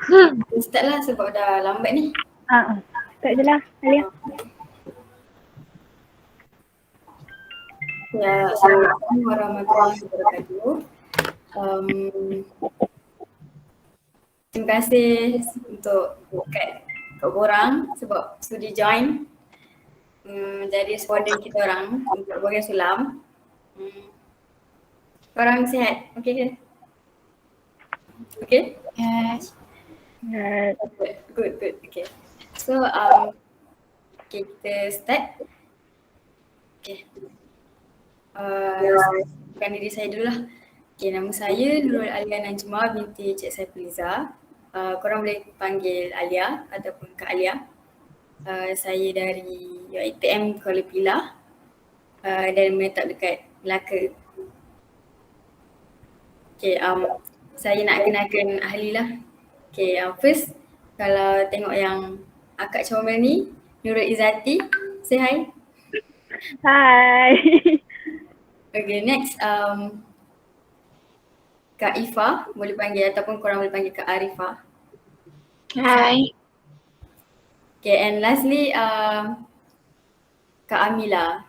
Start lah sebab dah lambat ni. Start je lah, Alia. Ya, Assalamualaikum warahmatullahi wabarakatuh. Terima kasih untuk kat korang sebab sudi join jadi responden kita orang untuk program sulam. Korang sihat? Okey ke? Okey? Yes. Good. Okay. So, okay, kita start. Okay. Bukan diri saya dulu lah. Okay, nama saya Nurul Alia Najma binti Cik Saifulizah. Korang boleh panggil Alia ataupun Kak Alia. Saya dari UiTM Kuala Pilah dan menetap dekat Melaka. Okay, saya nak kenalkan ahli lah. Okay, first kalau tengok yang akak comel ni, Nurul Izzati, say hi. Hai. Okay, next Kak Ifah, boleh panggil ataupun korang boleh panggil Kak Arifah. Hai. Okay, and lastly Kak Amila.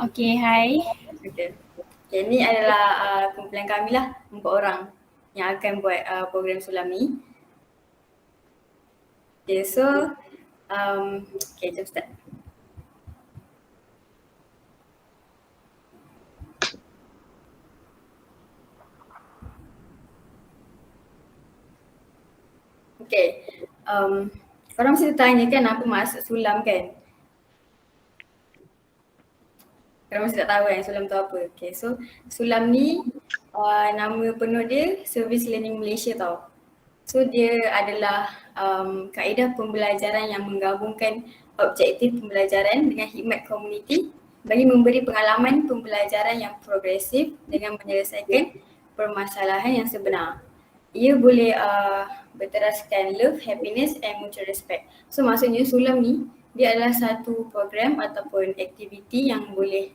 Okay, hai. Okay, ni adalah kumpulan kami lah, 4 orang yang akan buat program sulam ni. Okay, so okay, jom start. Okay, korang mesti tanya kan apa maksud sulam kan? Korang mesti tak tahu kan sulam tu apa. Okay, so sulam ni nama penuh dia Service Learning Malaysia tau. So dia adalah kaedah pembelajaran yang menggabungkan objektif pembelajaran dengan khidmat komuniti bagi memberi pengalaman pembelajaran yang progresif dengan menyelesaikan permasalahan yang sebenar. Ia boleh berteraskan love, happiness and mutual respect. So maksudnya sulam ni dia adalah satu program ataupun aktiviti yang boleh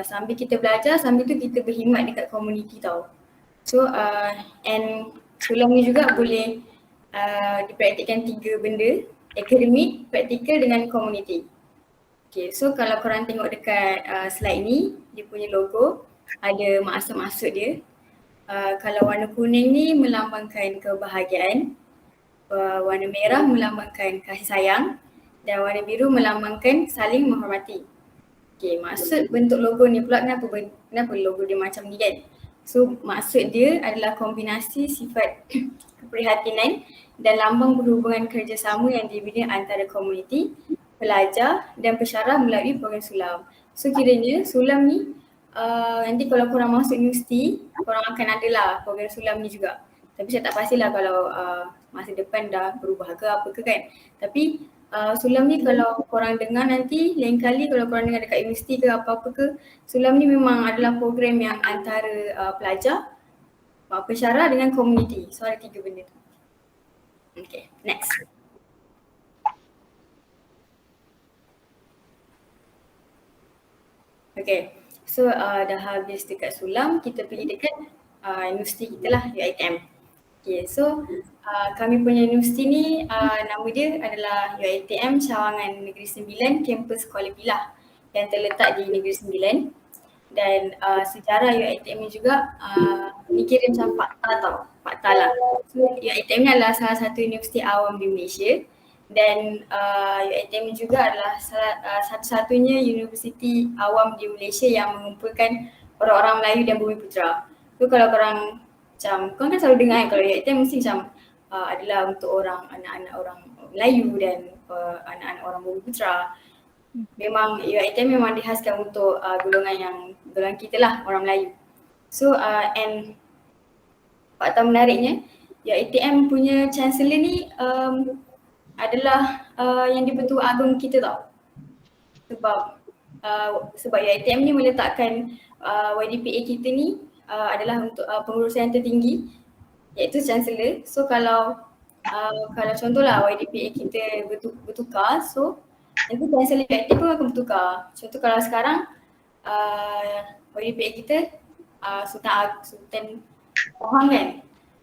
sambil kita belajar, sambil tu kita berkhidmat dekat komuniti tau. So and sulam ni juga boleh dipraktikkan 3 benda, akademik, praktikal dengan komuniti. Okay, so kalau korang tengok dekat slide ni, dia punya logo ada maksud-maksud dia. Kalau warna kuning ni melambangkan kebahagiaan, warna merah melambangkan kasih sayang dan warna biru melambangkan saling menghormati. Okay, maksud bentuk logo ni pula kenapa logo dia macam ni kan? So maksud dia adalah kombinasi sifat keprihatinan dan lambang berhubungan kerjasama yang dibina antara komuniti, pelajar dan pesyarah melalui program sulam. So kiranya sulam ni nanti kalau korang masuk universiti, korang akan ada lah program sulam ni juga. Tapi saya tak pastilah kalau masa depan dah berubah ke apa ke kan. Tapi sulam ni kalau korang dengar nanti lain kali kalau korang dengar dekat universiti ke apa-apa ke, sulam ni memang adalah program yang antara pelajar, pesyarah dengan komuniti. So ada 3 benda tu. Okay, next. Okay, so dah habis dekat sulam, kita pergi dekat universiti kita lah, UiTM. Okay, so kami punya universiti ni nama dia adalah UiTM Cawangan Negeri Sembilan, kampus Kuala Pilah yang terletak di Negeri Sembilan. Dan sejarah UiTM ni juga ni kira macam fakta lah. So UiTM ni adalah salah satu universiti awam di Malaysia dan UiTM ni juga adalah satu-satunya universiti awam di Malaysia yang mengumpulkan orang-orang Melayu dan Bumiputera. So kalau korang korang kan selalu dengar kan kalau UiTM mesti macam adalah untuk anak-anak orang Melayu dan anak-anak orang Bumiputera. Memang UiTM memang dihaskan untuk golongan kita lah, orang Melayu. So and fakta menariknya UiTM punya chancellor ni adalah yang di-Pertua Agong kita tau. Sebab UiTM ni meletakkan YDPA kita ni adalah untuk pengurusan yang tertinggi iaitu chancellor. So kalau contohlah YDPA kita bertukar, so nanti chancellor UiTM pun akan bertukar. Contoh kalau sekarang YDPA kita Sultan Pahang kan.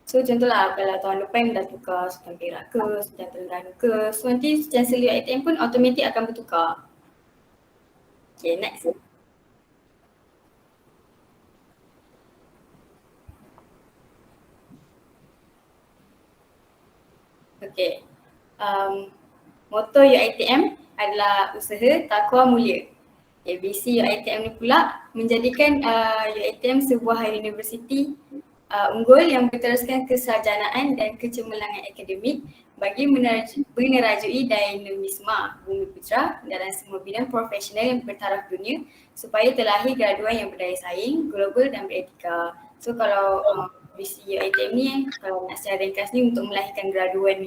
So contohlah kalau tahun depan dah tukar Sultan Perak ke, Sultan Terengganu ke, so nanti chancellor UiTM pun automatik akan bertukar. Okay, next. Okay. Motto UiTM adalah usaha takwa mulia. ABC UiTM ni pula menjadikan UiTM sebuah universiti unggul yang berteruskan kesarjanaan dan kecemerlangan akademik bagi menerajui dinamisma bumi putra dalam semua bidang profesional yang bertaraf dunia supaya terlahir graduan yang berdaya saing, global dan beretika. So kalau visi UiTM ni kalau nak secara ringkas ni untuk melahirkan graduan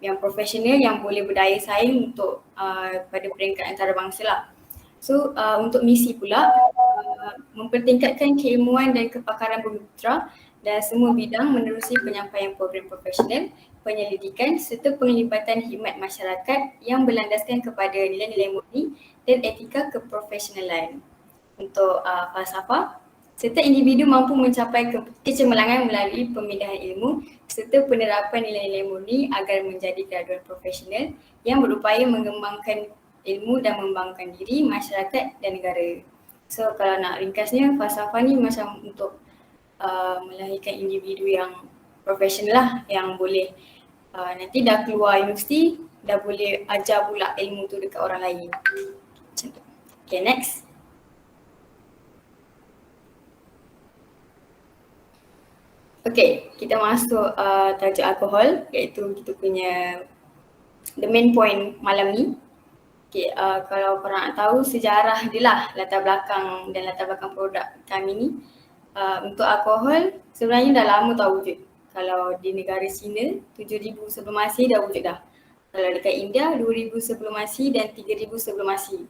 yang profesional yang boleh berdaya saing untuk pada peringkat antarabangsa lah. So untuk misi pula mempertingkatkan keilmuan dan kepakaran bumi putra dan semua bidang menerusi penyampaian program profesional, penyelidikan serta penglibatan khidmat masyarakat yang berlandaskan kepada nilai-nilai murni dan etika keprofesionalan. Untuk falsafah, serta individu mampu mencapai kecemerlangan melalui pemindahan ilmu serta penerapan nilai-nilai murni agar menjadi graduan profesional yang berupaya mengembangkan ilmu dan membangunkan diri, masyarakat dan negara. So kalau nak ringkasnya, falsafah ni macam untuk melahirkan individu yang profesional lah, yang boleh nanti dah keluar universiti dah boleh ajar pula ilmu tu dekat orang lain. Macam tu. Okay, next. Okay, kita masuk tajuk alkohol, iaitu kita punya the main point malam ni. Okay, kalau korang nak tahu sejarah dia lah, latar belakang dan latar belakang produk kami ni. Untuk alkohol sebenarnya dah lama dah wujud. Kalau di negara China 7,000 sebelum Masihi dah wujud dah. Kalau dekat India 2,000 sebelum Masihi dan 3,000 sebelum Masihi.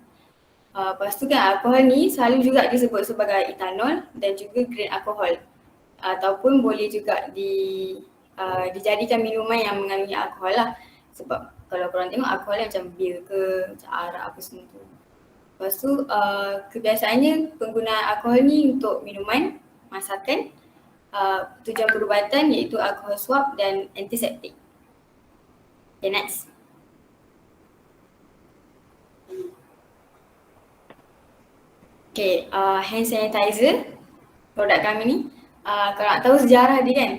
Lepas tu kan alkohol ni selalu juga disebut sebagai etanol dan juga grade alkohol. Ataupun boleh juga dijadikan minuman yang mengandungi alkohol lah. Sebab kalau korang tengok alkohol macam bir ke, macam arak apa semua tu. Lepas tu kebiasaannya penggunaan alkohol ni untuk minuman, masakan, tujuan perubatan iaitu alkohol swab dan antiseptik. Okay, next. Okay, hand sanitizer produk kami ni. Kalau nak tahu sejarah dia kan,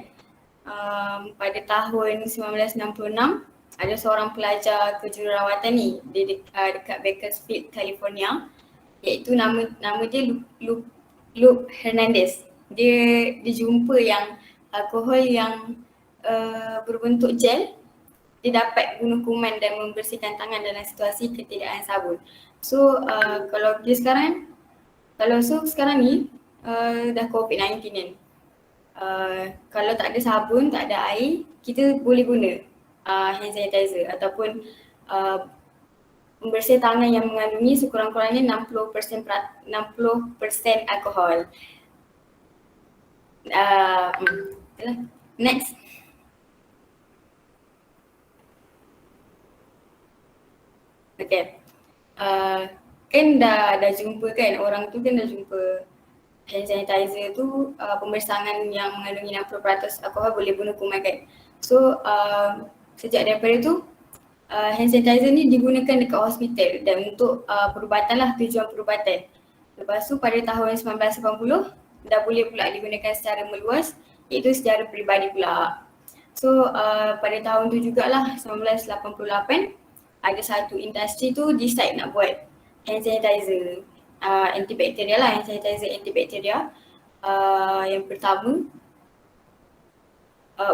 pada tahun 1966 ada seorang pelajar kejururawatan ni dekat Bakersfield, California, iaitu nama dia Luke Hernandez. Dia jumpa yang alkohol yang berbentuk gel dia dapat bunuh kuman dan membersihkan tangan dalam situasi ketidakadaan sabun. So kalau dia sekarang sekarang ni dah COVID-19 kan. Kalau tak ada sabun, tak ada air, kita boleh guna hand sanitizer ataupun membersih tangan yang mengandungi sekurang-kurangnya 60% alkohol. Next. Okay. Kan dah jumpa kan, orang tu kan dah jumpa hand sanitizer tu pembersangan yang mengandungi 60% alkohol boleh bunuh kuman kan. So sejak daripada tu hand sanitizer ni digunakan dekat hospital dan untuk perubatan lah, tujuan perubatan. Lepas tu pada tahun 1980 dah boleh pula digunakan secara meluas iaitu secara peribadi pula. So pada tahun tu jugalah 1988 ada satu industri tu decide nak buat hand sanitizer antibakteria lah, hand sanitizer antibakteria yang pertama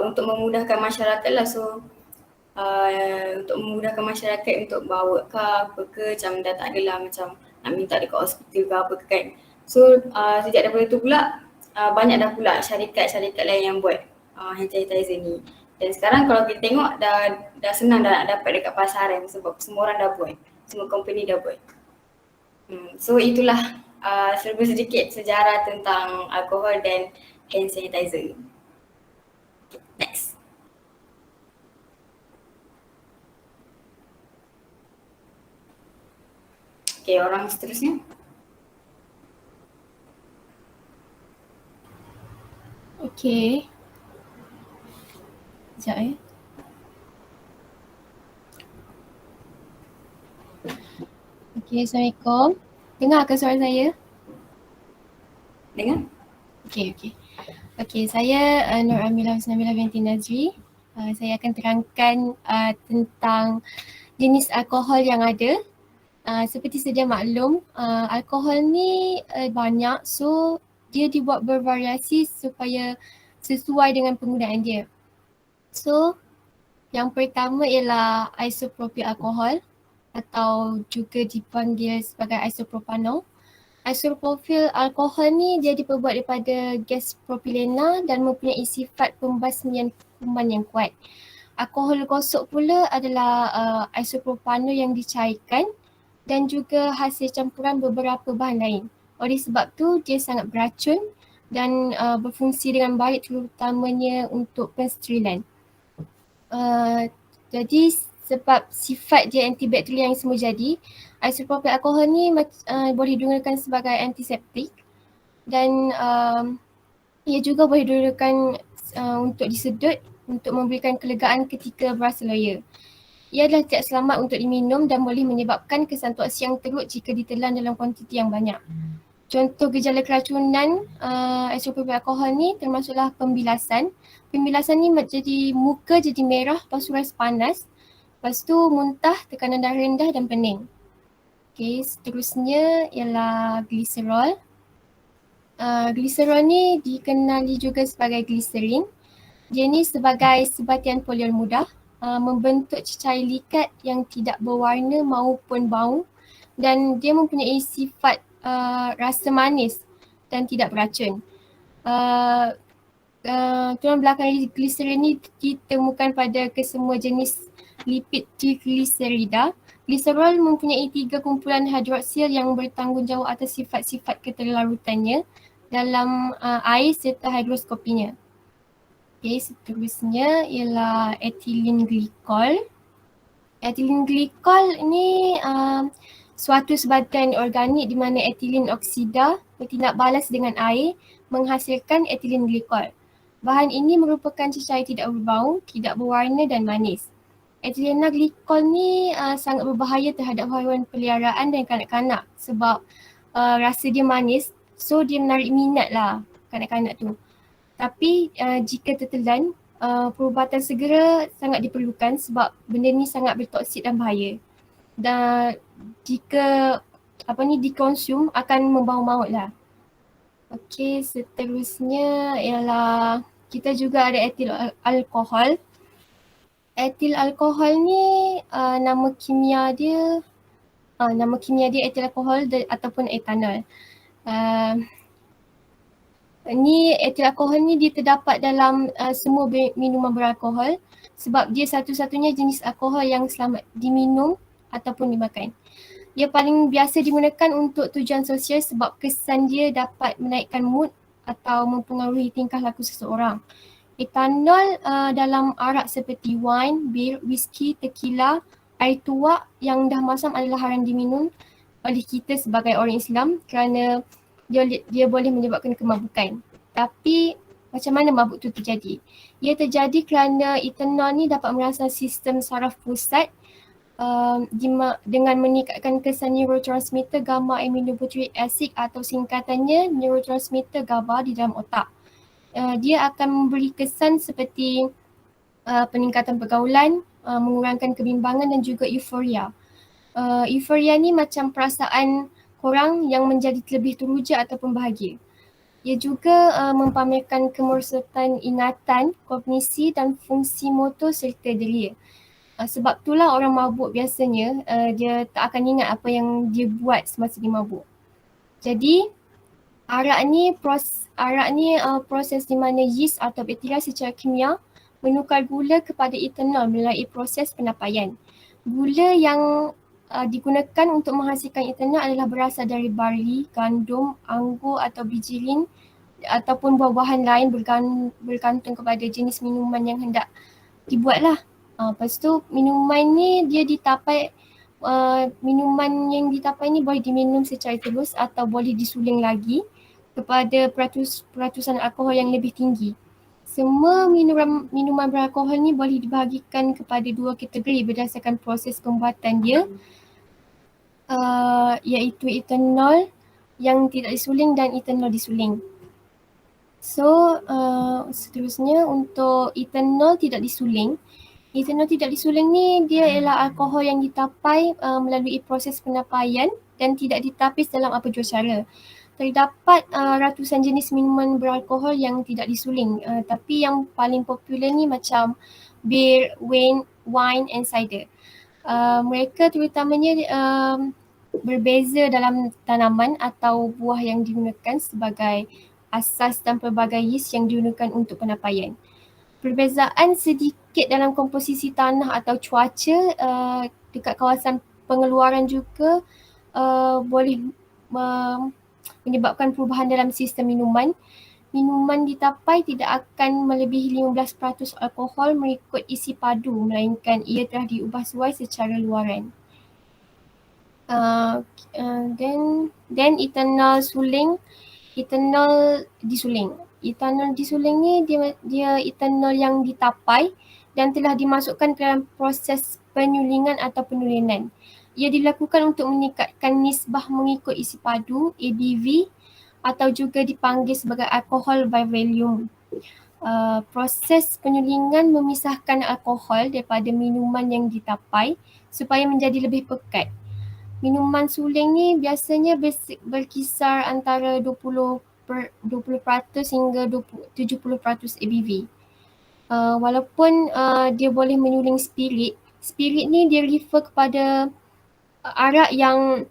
untuk memudahkan masyarakat lah. So untuk memudahkan masyarakat untuk bawa ke apa ke, macam dah tak adalah macam nak minta dekat hospital ke apa ke kan. So sejak daripada tu pula banyak dah pula syarikat-syarikat lain yang buat hand sanitizer ni. Dan sekarang kalau kita tengok dah senang dah nak dapat dekat pasaran sebab semua orang dah buat, semua company dah buat. So itulah serba sedikit sejarah tentang alkohol dan hand sanitizer. Next. Okay, orang seterusnya. Okay. Sekejap Okay, Assalamualaikum. Dengar ke suara saya? Dengar? Okay, saya Nur Amila Husnamila binti Nazri. Saya akan terangkan tentang jenis alkohol yang ada. Seperti sedia maklum, alkohol ni banyak, so dia dibuat bervariasi supaya sesuai dengan penggunaan dia. So, yang pertama ialah isopropyl alkohol atau juga dipanggil sebagai isopropanol. Isopropyl alkohol ni dia diperbuat daripada gas propilena dan mempunyai sifat pembasmian kuman yang kuat. Alkohol gosok pula adalah isopropanol yang dicairkan dan juga hasil campuran beberapa bahan lain. Oleh sebab tu dia sangat beracun dan berfungsi dengan baik terutamanya untuk pensterilan. Jadi sebab sifat dia antibakterial yang semua jadi, isopropyl alkohol ni boleh digunakan sebagai antiseptik dan ia juga boleh digunakan untuk disedut untuk memberikan kelegaan ketika berasa loya. Ia adalah tidak selamat untuk diminum dan boleh menyebabkan kesan toksik yang teruk jika ditelan dalam kuantiti yang banyak. Contoh gejala keracunan isopropyl alkohol ni termasuklah pembilasan. Pembilasan ni jadi muka jadi merah, lepas tu rasa panas, lepas tu muntah, tekanan darah rendah dan pening. Okay, seterusnya ialah gliserol. Gliserol ni dikenali juga sebagai gliserin. Dia ni sebagai sebatian polimer mudah, membentuk cecair likat yang tidak berwarna maupun bau dan dia mempunyai sifat rasa manis dan tidak beracun. Tulang belakang gliserin ni ditemukan pada kesemua jenis lipid triglycerida. Gliserol mempunyai 3 kumpulan hidroksil yang bertanggungjawab atas sifat-sifat keterlarutannya dalam air serta higroskopinya. Okay, seterusnya ialah ethylene glycol. Ethylene glycol ni suatu sebatian organik di mana ethylene oksida bertindak balas dengan air menghasilkan ethylene glycol. Bahan ini merupakan cecair tidak berbau, tidak berwarna dan manis. Ethylene glycol ni sangat berbahaya terhadap haiwan peliharaan dan kanak-kanak sebab rasa dia manis, so dia menarik minat lah kanak-kanak tu. Tapi jika tertelan, perubatan segera sangat diperlukan sebab benda ni sangat bertoksik dan bahaya. Dan jika dikonsum akan membawa maut lah. Okey, seterusnya ialah kita juga ada etil alkohol. Etil alkohol ni nama kimia dia etil alkohol ataupun etanol. Ni etil alkohol ni dia terdapat dalam semua minuman beralkohol sebab dia satu-satunya jenis alkohol yang selamat diminum ataupun dimakan. Dia paling biasa digunakan untuk tujuan sosial sebab kesan dia dapat menaikkan mood atau mempengaruhi tingkah laku seseorang. Etanol dalam arak seperti wine, bir, whisky, tequila, air tuak yang dah masam adalah haram diminum oleh kita sebagai orang Islam kerana dia boleh menyebabkan kemabukan. Tapi macam mana mabuk tu terjadi? Ia terjadi kerana etanol ni dapat merangsang sistem saraf pusat dengan meningkatkan kesan neurotransmitter gamma aminobutyric acid atau singkatannya neurotransmitter GABA di dalam otak. Dia akan memberi kesan seperti peningkatan pergaulan, mengurangkan kebimbangan dan juga euforia. Euforia ni macam perasaan korang yang menjadi lebih teruja ataupun bahagia. Ia juga mempamerkan kemerosotan ingatan, kognisi dan fungsi motor serta delia. Sebab itulah orang mabuk biasanya dia tak akan ingat apa yang dia buat semasa dia mabuk. Jadi arak ni proses di mana yeast atau bakteria secara kimia menukar gula kepada etanol melalui proses penapaian. Gula yang digunakan untuk menghasilkan etanol adalah berasal dari barley, gandum, anggur atau biji lin ataupun buah-buahan lain bergantung kepada jenis minuman yang hendak dibuatlah. Lepas tu minuman ni dia ditapai, minuman yang ditapai ni boleh diminum secara terus atau boleh disuling lagi kepada peratusan alkohol yang lebih tinggi. semua minuman beralkohol ni boleh dibahagikan kepada dua kategori berdasarkan proses pembuatan dia, iaitu etanol yang tidak disuling dan etanol disuling. So seterusnya untuk etanol tidak disuling. Etanol tidak disuling ni dia ialah alkohol yang ditapai melalui proses penapaian dan tidak ditapis dalam apa jua cara. Terdapat ratusan jenis minuman beralkohol yang tidak disuling, tapi yang paling popular ni macam beer, wine and cider. Mereka terutamanya berbeza dalam tanaman atau buah yang digunakan sebagai asas dan pelbagai yeast yang digunakan untuk penapaian. Perbezaan sedikit dalam komposisi tanah atau cuaca dekat kawasan pengeluaran juga boleh menyebabkan perubahan dalam sistem minuman. Minuman ditapai tidak akan melebihi 15% alkohol mengikut isi padu melainkan ia telah diubah suai secara luaran. Then etanol suling, etanol disuling. Etanol disuling ni dia etanol yang ditapai dan telah dimasukkan ke dalam proses penyulingan atau penulenan. Ia dilakukan untuk meningkatkan nisbah mengikut isi padu, ABV, atau juga dipanggil sebagai alkohol by volume. Proses penyulingan memisahkan alkohol daripada minuman yang ditapai supaya menjadi lebih pekat. Minuman suling ni biasanya berkisar antara 20% hingga 70% ABV. Walaupun dia boleh menyuling spirit ni dia refer kepada arak yang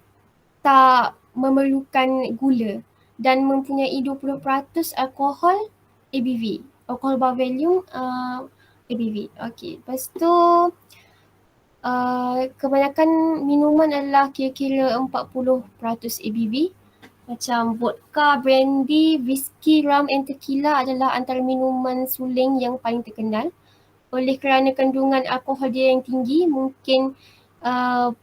tak memerlukan gula dan mempunyai 20% alkohol ABV. Alcohol by volume ABV. Okay, lepas tu kebanyakan minuman adalah kira-kira 40% ABV. Macam vodka, brandy, whisky, rum and tequila adalah antara minuman suling yang paling terkenal. Oleh kerana kandungan alkohol dia yang tinggi, mungkin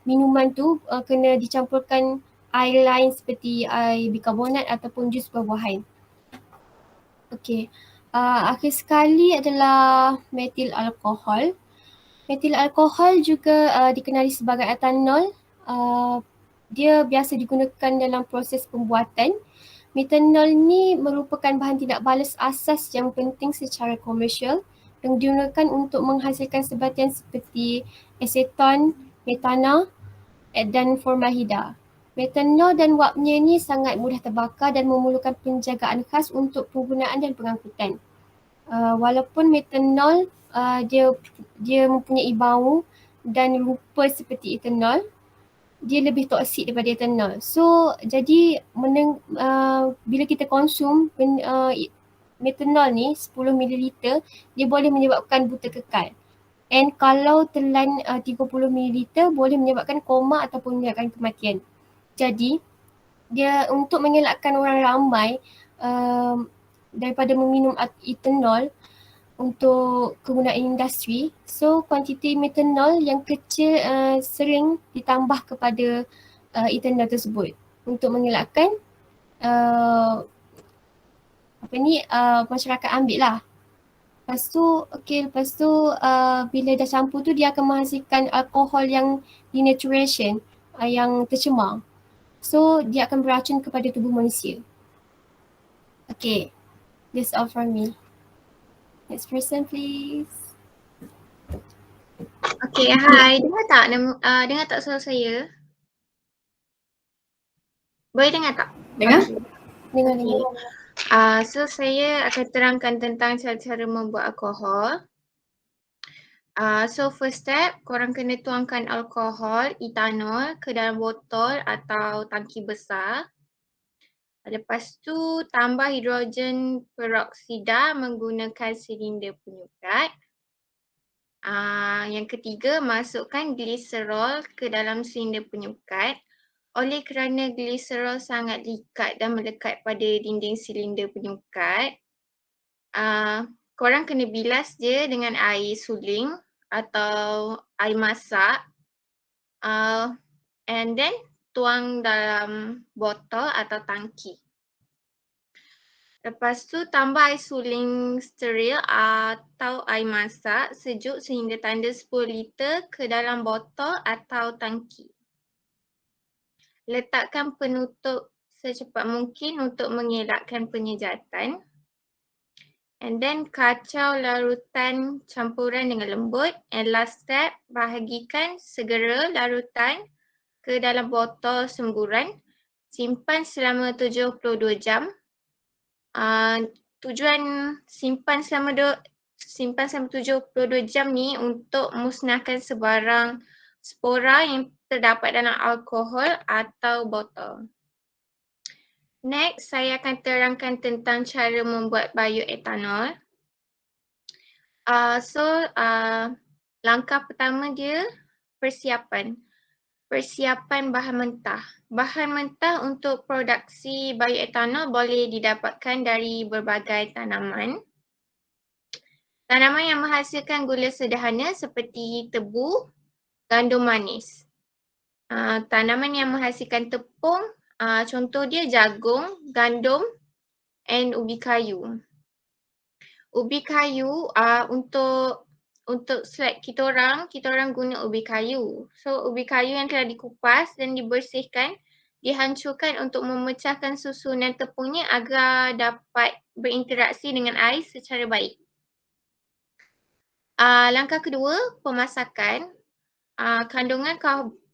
minuman tu kena dicampurkan air lain seperti air bikarbonat ataupun jus buah-buahan. Okay. Akhir sekali adalah metil alkohol. Metil alkohol juga dikenali sebagai etanol. Dia biasa digunakan dalam proses pembuatan. Metanol ni merupakan bahan tidak balas asas yang penting secara komersial yang digunakan untuk menghasilkan sebatian seperti aseton, metana dan formaldehida. Metanol dan wapnya ni sangat mudah terbakar dan memerlukan penjagaan khas untuk penggunaan dan pengangkutan. Walaupun metanol dia mempunyai bau dan rupa seperti etanol, dia lebih toksik daripada etanol. So jadi bila kita konsum metanol ni 10 ml, dia boleh menyebabkan buta kekal. And kalau telan 30 ml boleh menyebabkan koma ataupun menyebabkan kematian. Jadi dia untuk mengelakkan orang ramai daripada meminum etanol untuk kegunaan industri, so kuantiti metanol yang kecil sering ditambah kepada etanol tersebut untuk mengelakkan masyarakat ambil lah. Lepas tu bila dah campur tu dia akan menghasilkan alkohol yang denaturation, yang tercemar. So dia akan beracun kepada tubuh manusia. Okay, that's all from me. Next person please. Okay, hi. Dengar tak suara saya? Boleh dengar tak? Dengar? Dengar. So saya akan terangkan tentang cara-cara membuat alkohol. So first step, korang kena tuangkan alkohol, etanol ke dalam botol atau tangki besar. Lepas tu tambah hidrogen peroksida menggunakan silinder penyukat. Yang ketiga, masukkan gliserol ke dalam silinder penyukat. Oleh kerana gliserol sangat likat dan melekat pada dinding silinder penyukat, korang kena bilas dia dengan air suling atau air masak, and then tuang dalam botol atau tangki. Lepas tu tambah air suling steril atau air masak sejuk sehingga tanda 10 liter ke dalam botol atau tangki. Letakkan penutup secepat mungkin untuk mengelakkan penyejatan. And then kacau larutan campuran dengan lembut. And last step, bahagikan segera larutan ke dalam botol semburan. Simpan selama 72 jam. Tujuan simpan selama 72 jam ni untuk musnahkan sebarang spora yang terdapat dalam alkohol atau botol. Next, saya akan terangkan tentang cara membuat bioetanol. Langkah pertama dia persiapan. Persiapan bahan mentah. Bahan mentah untuk produksi bioetanol boleh didapatkan dari berbagai tanaman. Tanaman yang menghasilkan gula sederhana seperti tebu, gandum manis. Tanaman yang menghasilkan tepung, contoh dia jagung, gandum and ubi kayu. Ubi kayu untuk slide kita orang guna ubi kayu. So ubi kayu yang telah dikupas dan dibersihkan, dihancurkan untuk memecahkan susunan tepungnya agar dapat berinteraksi dengan air secara baik. Langkah kedua, pemasakan. Kandungan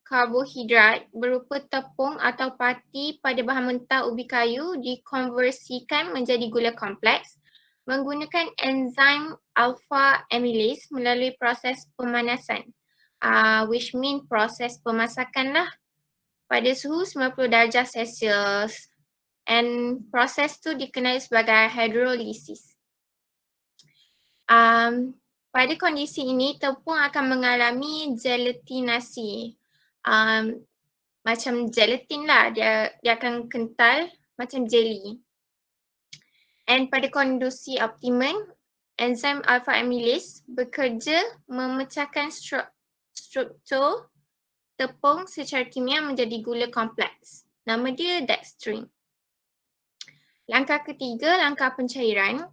karbohidrat berupa tepung atau pati pada bahan mentah ubi kayu dikonversikan menjadi gula kompleks menggunakan enzim alpha amylase melalui proses pemanasan, which mean proses pemasakan lah pada suhu 90 darjah Celsius, and proses tu dikenali sebagai hydrolysis. Pada kondisi ini, tepung akan mengalami gelatinasi. Macam gelatin lah, dia akan kental macam jelly. And pada kondisi optimum, enzim alpha amylase bekerja memecahkan struktur tepung secara kimia menjadi gula kompleks. Nama dia dextrin. Langkah ketiga, langkah pencairan.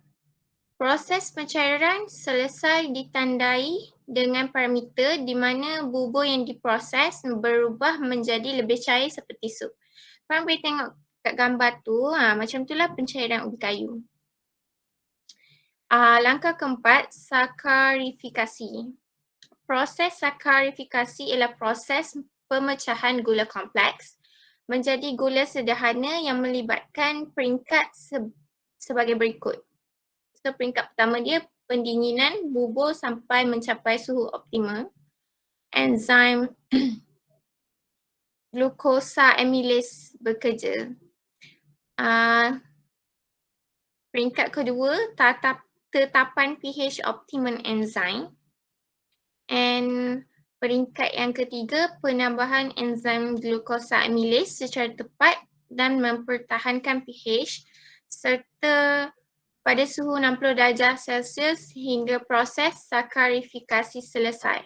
Proses pencairan selesai ditandai dengan parameter di mana bubur yang diproses berubah menjadi lebih cair seperti sup. Korang boleh tengok kat gambar tu, macam itulah pencairan ubi kayu. Langkah keempat, sakarifikasi. Proses sakarifikasi ialah proses pemecahan gula kompleks menjadi gula sederhana yang melibatkan peringkat sebagai berikut. So peringkat pertama dia pendinginan bubur sampai mencapai suhu optimal. Enzim glukosa amylase bekerja. Peringkat kedua, tetapan pH optimum enzim. And peringkat yang ketiga, penambahan enzim glukosa amylase secara tepat dan mempertahankan pH serta pada suhu 60 darjah Celsius hingga proses sakarifikasi selesai.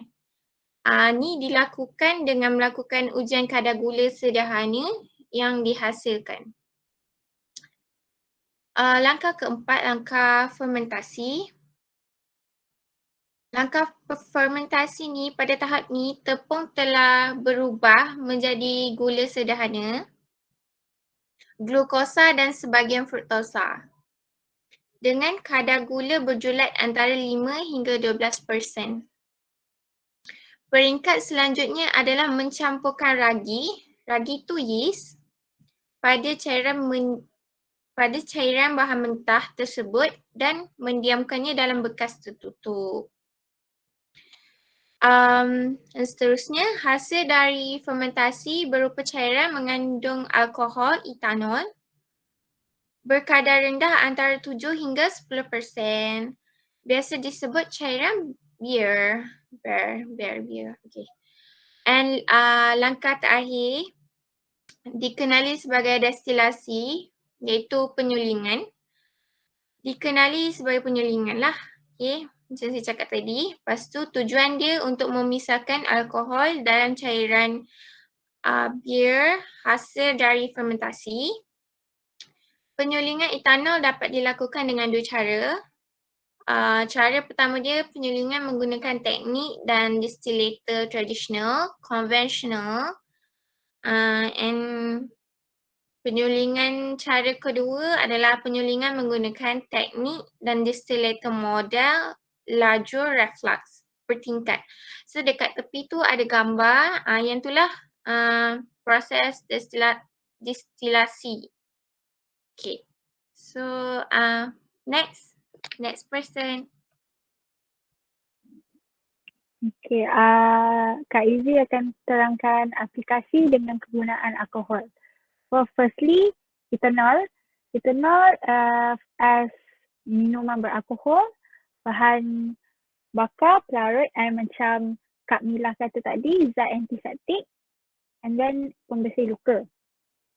Ini dilakukan dengan melakukan ujian kadar gula sederhana yang dihasilkan. Langkah keempat, langkah fermentasi. Langkah fermentasi ni, pada tahap ni tepung telah berubah menjadi gula sederhana, glukosa dan sebahagian fruktosa. Dengan kadar gula berjulat antara 5 hingga 12%. Peringkat selanjutnya adalah mencampurkan ragi. Ragi tu yeast pada cairan bahan mentah tersebut dan mendiamkannya dalam bekas tertutup. Dan seterusnya, hasil dari fermentasi berupa cairan mengandung alkohol etanol berkadar rendah antara 7 hingga 10%. Biasa disebut cairan beer. Okay. And langkah terakhir dikenali sebagai destilasi, iaitu penyulingan. Dikenali sebagai penyulingan lah. Okay. Macam saya cakap tadi. Lepas tu tujuan dia untuk memisahkan alkohol dalam cairan beer hasil dari fermentasi. Penyulingan etanol dapat dilakukan dengan dua cara. Cara pertama dia penyulingan menggunakan teknik dan distillator tradisional, konvensional, and penyulingan cara kedua adalah penyulingan menggunakan teknik dan distillator model lajur reflux bertingkat. So dekat tepi tu ada gambar, yang itulah proses distilasi. Okay. So next person. Okay, Kak Izzy akan terangkan aplikasi dengan kegunaan alkohol. Well, firstly, ethanol. Ethanol as minuman beralkohol, bahan bakar, pelarut, and macam Kak Mila kata tadi, zat antiseptik, and then pembersih luka.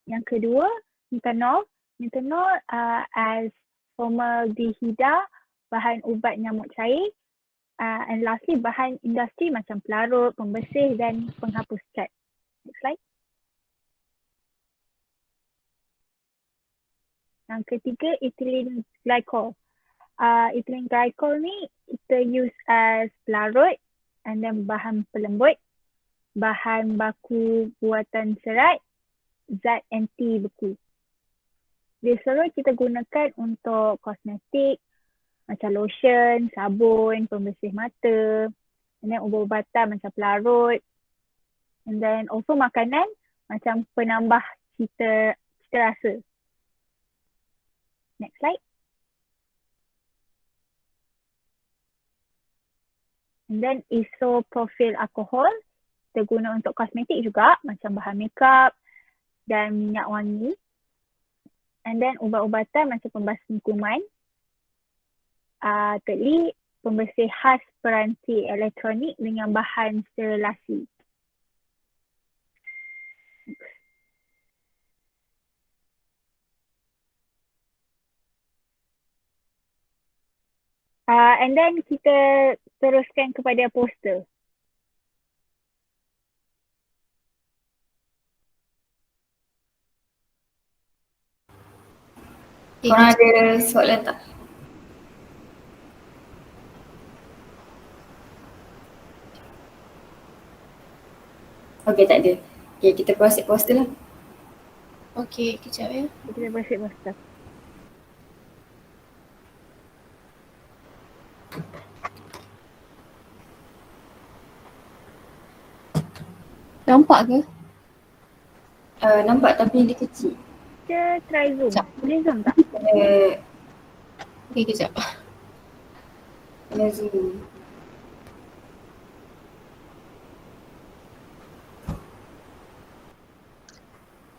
Yang kedua, methanol. Methanol as formaldehida, bahan ubat nyamuk cair. And lastly, bahan industri macam pelarut, pembersih dan penghapus cat. Next slide. Yang ketiga, ethylene glycol. Ethylene glycol ni kita use as pelarut and then bahan pelembut, bahan baku buatan serat, zat anti beku. Dia selalu kita gunakan untuk kosmetik, macam lotion, sabun, pembersih mata, and then ubat-ubatan macam pelarut, and then also makanan macam penambah cita rasa. Next slide. And then isopropyl alcohol, kita guna untuk kosmetik juga macam bahan makeup dan minyak wangi. And then ubat-ubatan macam pembasuh kuman. Thirdly, pembersih khas peranti elektronik dengan bahan sterilasi. And then kita teruskan kepada poster. Korang ada soalan tak? Okay, tak ada. Okay, kita proceed poster lah. Okay, kejap ya. Kita proceed poster. Nampak ke? Nampak tapi dia kecil. Kita try zoom. Sekejap. Boleh zoom tak? Okay, kejap. Kena zoom.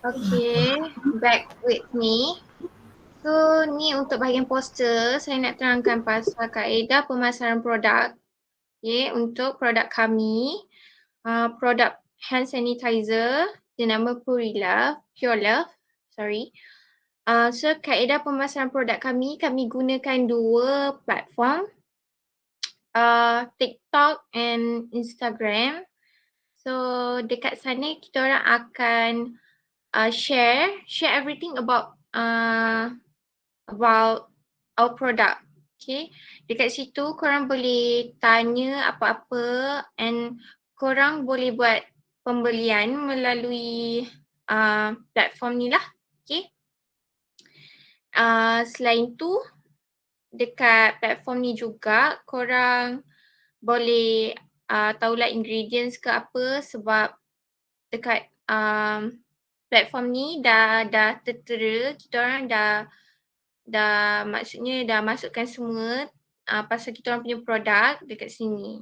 Okay, back with me. So ni untuk bahagian poster, saya nak terangkan pasal kaedah pemasaran produk. Okay, untuk produk kami, produk hand sanitizer, dia nama Pure Love. So kaedah pemasaran produk kami gunakan dua platform, TikTok and Instagram. So dekat sana kita orang akan share everything about our product. Okay, dekat situ korang boleh tanya apa-apa and korang boleh buat pembelian melalui platform ni lah. Okay. Selain tu, dekat platform ni juga korang boleh tahulah ingredients ke apa, sebab dekat platform ni dah tertera, kita orang maksudnya dah masukkan semua pasal kita orang punya produk dekat sini.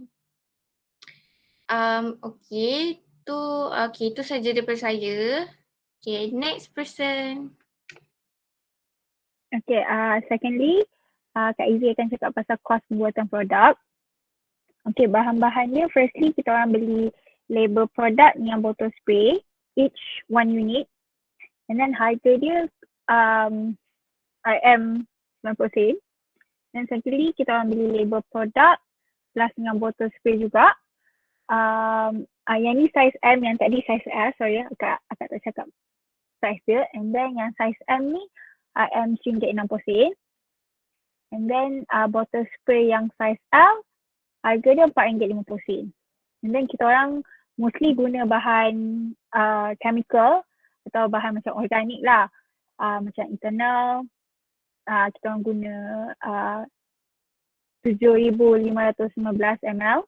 Okay, itu saja daripada saya. Okay, next person. Okay, secondly, Kak Izzy akan cakap pasal kos pembuatan produk. Okay, bahan-bahannya firstly kita orang beli label produk yang botol spray, each 1 unit. And then harga dia RM90. Dan secondly kita orang beli label produk plus dengan botol spray juga. Yang ni size M, yang tadi size L, sorry akak tak cakap size dia. And then yang size M ni RM RM60. And then botol spray yang size L, harga dia RM4.50. And then kita orang mostly guna bahan chemical atau bahan macam organik lah. Macam internal, kita orang guna 7,515 ml.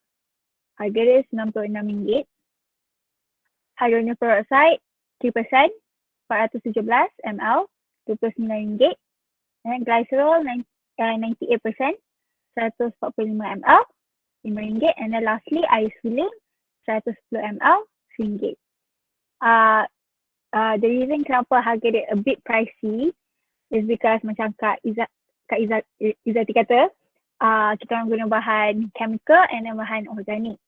Harga dia RM96. Hydrogen peroxide 3%, 417 ml, RM29. Dan glycerol 98%, 145 ml, RM5. And then lastly, isolin 110 ml, RM1. The reason kenapa harga dia a bit pricey is because macam Kak Izzati kata, kita orang guna bahan chemical and then bahan organik.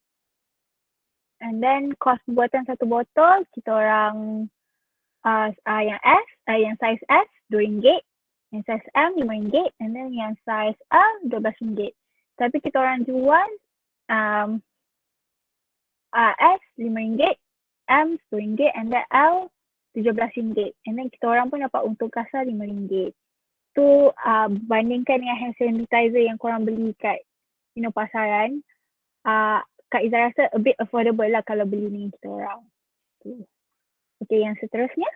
And then kos pembuatan satu botol kita orang yang size S RM2, yang size M RM5, and then yang size L RM12. Tapi kita orang jual S RM5, M RM10, and then L RM17. And then kita orang pun dapat untung kasar RM5. Tu bandingkan dengan hand sanitizer yang korang beli kat pasaran, Kak Izzah rasa a bit affordable lah kalau beli dengan kita orang. Okay, yang seterusnya.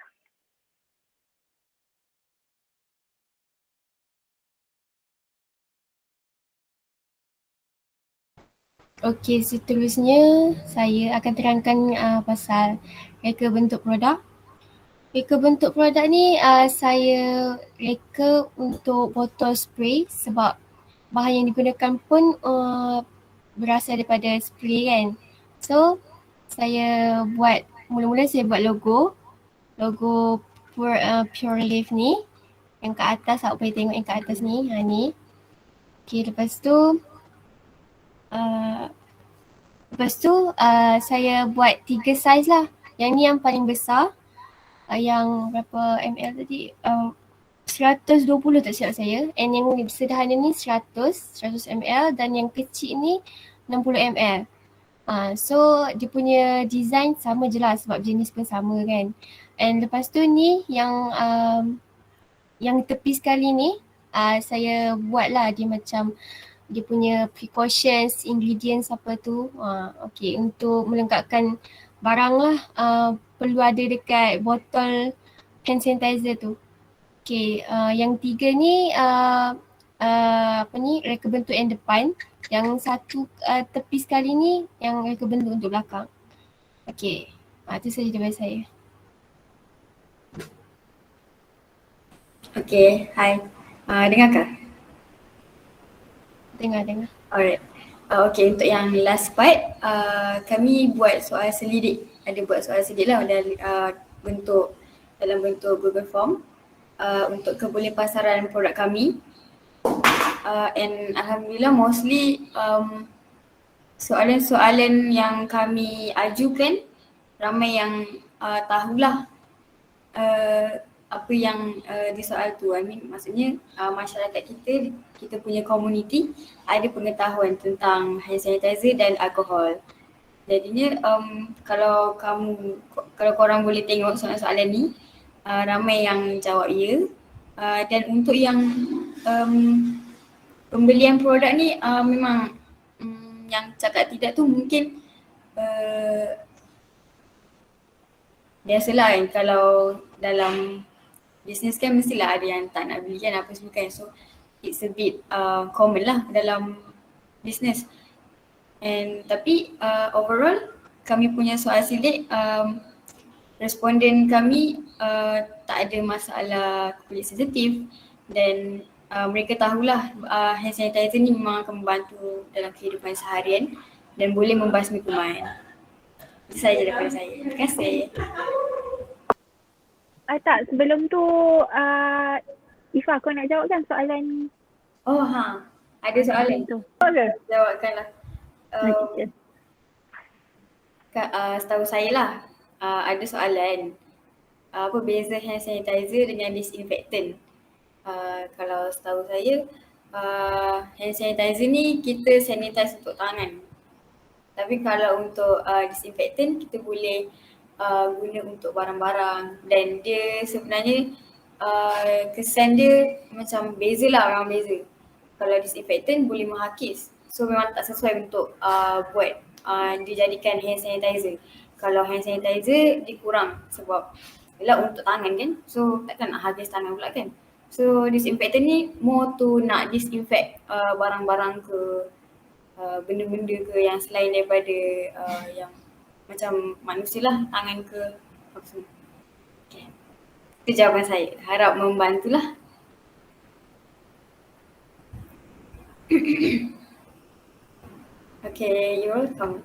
Okey, seterusnya saya akan terangkan pasal reka bentuk produk. Reka bentuk produk ni saya reka untuk botol spray sebab bahan yang digunakan pun berasal daripada spray kan. So, saya buat, mula-mula saya buat logo Pure Leaf ni yang kat atas, awak boleh tengok yang kat atas ni, ni. Okay, lepas tu saya buat 3 saiz lah. Yang ni yang paling besar, yang berapa ml tadi? 120 tak silap saya. And yang sederhana ni 100 ml dan yang kecil ni 60 ml. So dia punya design sama je lah sebab jenis pun sama kan. And lepas tu ni yang tepi sekali ni saya buat lah dia macam dia punya precautions, ingredients apa tu. Okay, untuk melengkapkan barang lah perlu ada dekat botol hand sanitizer tu. Okay, yang 3 ni reka bentuk yang depan. Yang satu tepi sekali ni yang reka bentuk untuk belakang. Okay, itu saja daripada saya. Okay, hi. Dengarkah? Dengar. Alright. Okay, untuk yang last part, kami buat soal selidik. Ada buat soal selidik lah dalam bentuk Google Form untuk kebolepasaran produk kami. And Alhamdulillah mostly soalan-soalan yang kami ajukan ramai yang tahulah apa yang disoal tu. I mean maksudnya masyarakat kita punya community ada pengetahuan tentang hand sanitizer dan alkohol. Jadinya kalau korang boleh tengok soalan-soalan ni, ramai yang jawab ya. Dan untuk yang pembelian produk ni memang yang cakap tidak tu mungkin biasalah kan, kalau dalam bisnes kan mestilah ada yang tak nak beli kan apa semua kan. So it's a bit common lah dalam bisnes. And tapi overall kami punya soal silik, responden kami tak ada masalah kulit sensitif dan mereka tahulah hand sanitizer ni memang akan membantu dalam kehidupan seharian dan boleh membasmi kuman. Itu sahaja daripada saya. Terima kasih. Tak, sebelum tu Ifah, kau nak jawab kan soalan? Oh ada soalan tu. Okay. Jawabkanlah. Setahu saya lah ada soalan apa beza hand sanitizer dengan disinfectant. Kalau setahu saya hand sanitizer ni kita sanitize untuk tangan. Tapi kalau untuk disinfectant kita boleh guna untuk barang-barang dan dia sebenarnya kesan dia macam beza lah, orang beza. Kalau disinfectant boleh menghakis. So memang tak sesuai untuk buat dijadikan hand sanitizer. Kalau hand sanitizer dia kurang sebab yelah untuk tangan kan. So takkan nak hakis tangan pula kan. So disinfectant ni more to nak disinfect barang-barang ke benda-benda ke yang selain daripada yang macam manusia lah, tangan ke apa semua. Okay. Itu jawapan saya. Harap membantulah. Okay, you're welcome.